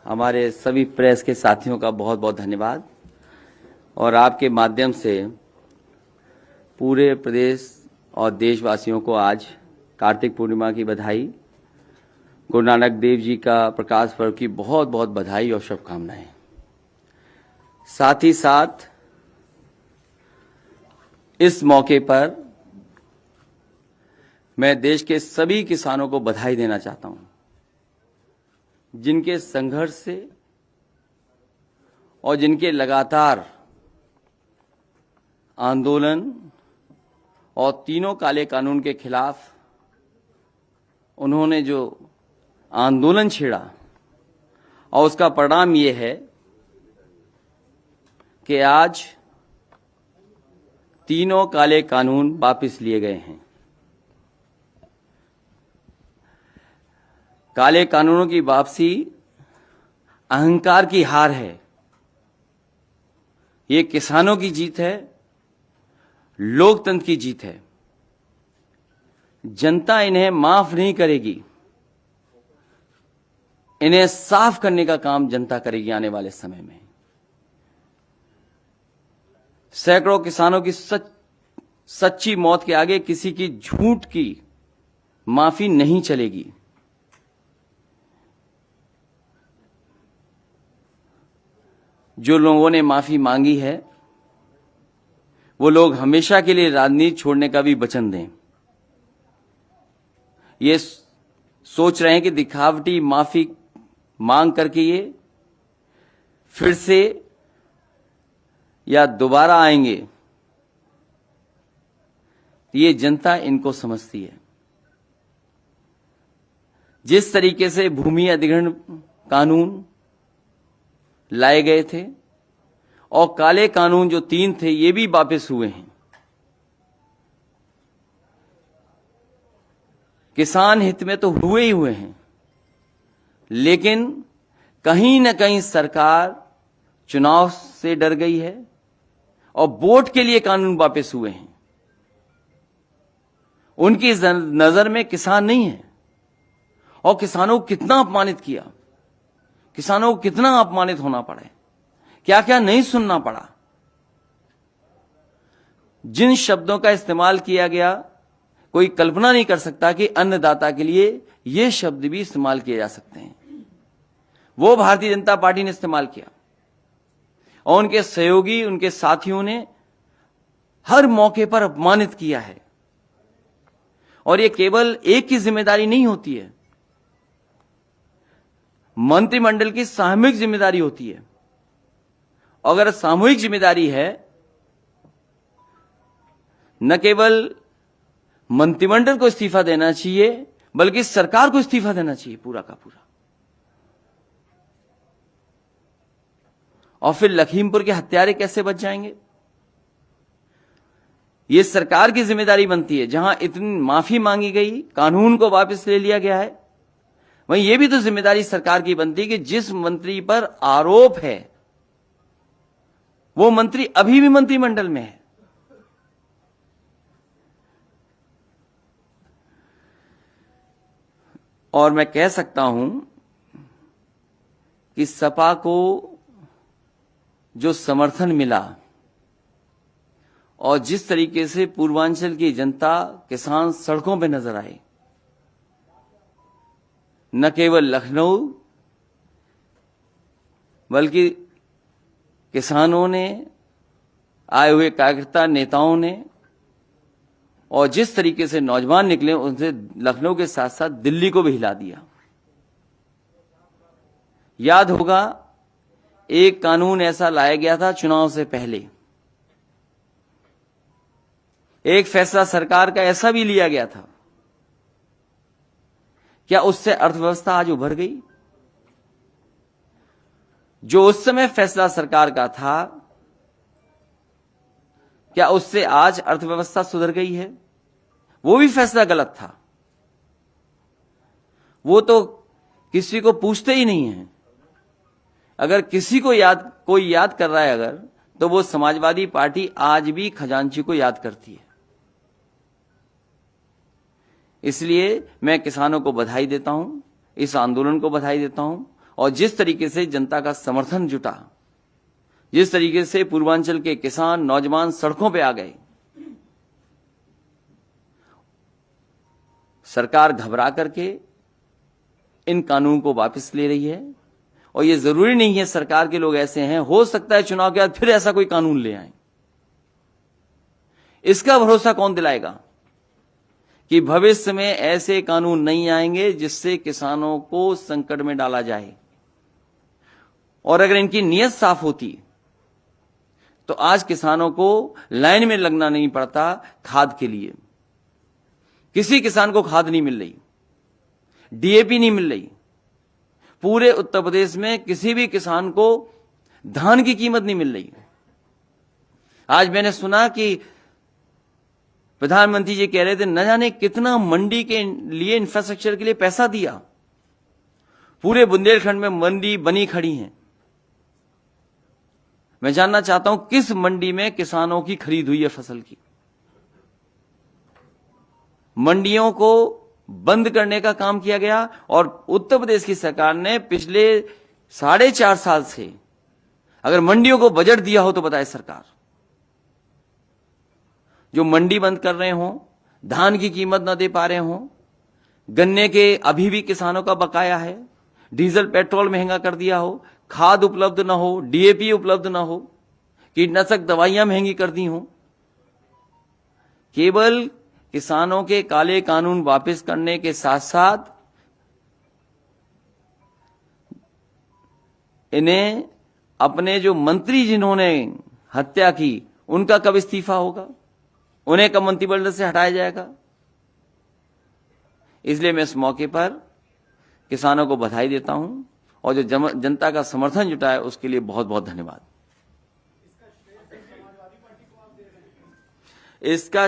हमारे सभी प्रेस के साथियों का बहुत बहुत धन्यवाद और आपके माध्यम से पूरे प्रदेश और देशवासियों को आज कार्तिक पूर्णिमा की बधाई, गुरु नानक देव जी का प्रकाश पर्व की बहुत बहुत बधाई और शुभकामनाएं। साथ ही साथ इस मौके पर मैं देश के सभी किसानों को बधाई देना चाहता हूं, जिनके संघर्ष से और जिनके लगातार आंदोलन और तीनों काले कानून के खिलाफ उन्होंने जो आंदोलन छेड़ा और उसका परिणाम ये है कि आज तीनों काले कानून वापस लिए गए हैं। काले कानूनों की वापसी अहंकार की हार है। ये किसानों की जीत है, लोकतंत्र की जीत है। जनता इन्हें माफ नहीं करेगी, इन्हें साफ करने का काम जनता करेगी आने वाले समय में। सैकड़ों किसानों की सच्ची मौत के आगे किसी की झूठ की माफी नहीं चलेगी। जो लोगों ने माफी मांगी है वो लोग हमेशा के लिए राजनीति छोड़ने का भी वचन दें। ये सोच रहे हैं कि दिखावटी माफी मांग करके ये फिर से या दोबारा आएंगे, ये जनता इनको समझती है। जिस तरीके से भूमि अधिग्रहण कानून लाए गए थे और काले कानून जो 3 थे ये भी वापस हुए हैं। किसान हित में तो हुए ही हुए हैं, लेकिन कहीं न कहीं सरकार चुनाव से डर गई है और वोट के लिए कानून वापस हुए हैं। उनकी नजर में किसान नहीं है और किसानों को कितना अपमानित किया, किसानों को कितना अपमानित होना पड़ा, क्या क्या नहीं सुनना पड़ा। जिन शब्दों का इस्तेमाल किया गया कोई कल्पना नहीं कर सकता कि अन्नदाता के लिए ये शब्द भी इस्तेमाल किए जा सकते हैं। वो भारतीय जनता पार्टी ने इस्तेमाल किया और उनके सहयोगी, उनके साथियों ने हर मौके पर अपमानित किया है। और ये केवल एक की जिम्मेदारी नहीं होती है, मंत्रिमंडल की सामूहिक जिम्मेदारी होती है। अगर सामूहिक जिम्मेदारी है, न केवल मंत्रिमंडल को इस्तीफा देना चाहिए बल्कि सरकार को इस्तीफा देना चाहिए पूरा का पूरा। और फिर लखीमपुर के हत्यारे कैसे बच जाएंगे? यह सरकार की जिम्मेदारी बनती है। जहां इतनी माफी मांगी गई, कानून को वापस ले लिया गया है, वहीं यह भी तो जिम्मेदारी सरकार की बनती है कि जिस मंत्री पर आरोप है वो मंत्री अभी भी मंत्रिमंडल में है। और मैं कह सकता हूं कि सपा को जो समर्थन मिला और जिस तरीके से पूर्वांचल की जनता, किसान सड़कों पर नजर आए, न केवल लखनऊ बल्कि किसानों ने, आए हुए कार्यकर्ता नेताओं ने, और जिस तरीके से नौजवान निकले उनसे लखनऊ के साथ साथ दिल्ली को भी हिला दिया। याद होगा एक कानून ऐसा लाया गया था चुनाव से पहले, एक फैसला सरकार का ऐसा भी लिया गया था। क्या उससे अर्थव्यवस्था आज उभर गई? जो उस समय फैसला सरकार का था, क्या उससे आज अर्थव्यवस्था सुधर गई है? वो भी फैसला गलत था। वो तो किसी को पूछते ही नहीं है। अगर किसी को कोई याद कर रहा है अगर, तो वो समाजवादी पार्टी आज भी खजांची को याद करती है। इसलिए मैं किसानों को बधाई देता हूं, इस आंदोलन को बधाई देता हूं और जिस तरीके से जनता का समर्थन जुटा, जिस तरीके से पूर्वांचल के किसान नौजवान सड़कों पे आ गए, सरकार घबरा करके इन कानून को वापस ले रही है। और ये जरूरी नहीं है सरकार के लोग ऐसे हैं, हो सकता है चुनाव के बाद फिर ऐसा कोई कानून ले आए। इसका भरोसा कौन दिलाएगा कि भविष्य में ऐसे कानून नहीं आएंगे जिससे किसानों को संकट में डाला जाए। और अगर इनकी नीयत साफ होती तो आज किसानों को लाइन में लगना नहीं पड़ता खाद के लिए। किसी किसान को खाद नहीं मिल रही, डीएपी नहीं मिल रही। पूरे उत्तर प्रदेश में किसी भी किसान को धान की कीमत नहीं मिल रही। आज मैंने सुना कि प्रधानमंत्री जी कह रहे थे न जाने कितना मंडी के लिए इंफ्रास्ट्रक्चर के लिए पैसा दिया। पूरे बुंदेलखंड में मंडी बनी खड़ी हैं। मैं जानना चाहता हूं किस मंडी में किसानों की खरीद हुई है फसल की। मंडियों को बंद करने का काम किया गया और उत्तर प्रदेश की सरकार ने पिछले 4.5 साल से अगर मंडियों को बजट दिया हो तो बताए सरकार। जो मंडी बंद कर रहे हो, धान की कीमत न दे पा रहे हो, गन्ने के अभी भी किसानों का बकाया है, डीजल पेट्रोल महंगा कर दिया हो, खाद उपलब्ध न हो, डीएपी उपलब्ध न हो, कीटनाशक दवाइयां महंगी कर दी हो, केवल किसानों के काले कानून वापस करने के साथ साथ इन्हें अपने जो मंत्री जिन्होंने हत्या की उनका कब इस्तीफा होगा, उन्हें कब मंत्रिमंडल से हटाया जाएगा। इसलिए मैं इस मौके पर किसानों को बधाई देता हूं और जो जनता का समर्थन जुटा है उसके लिए बहुत बहुत धन्यवाद। इसका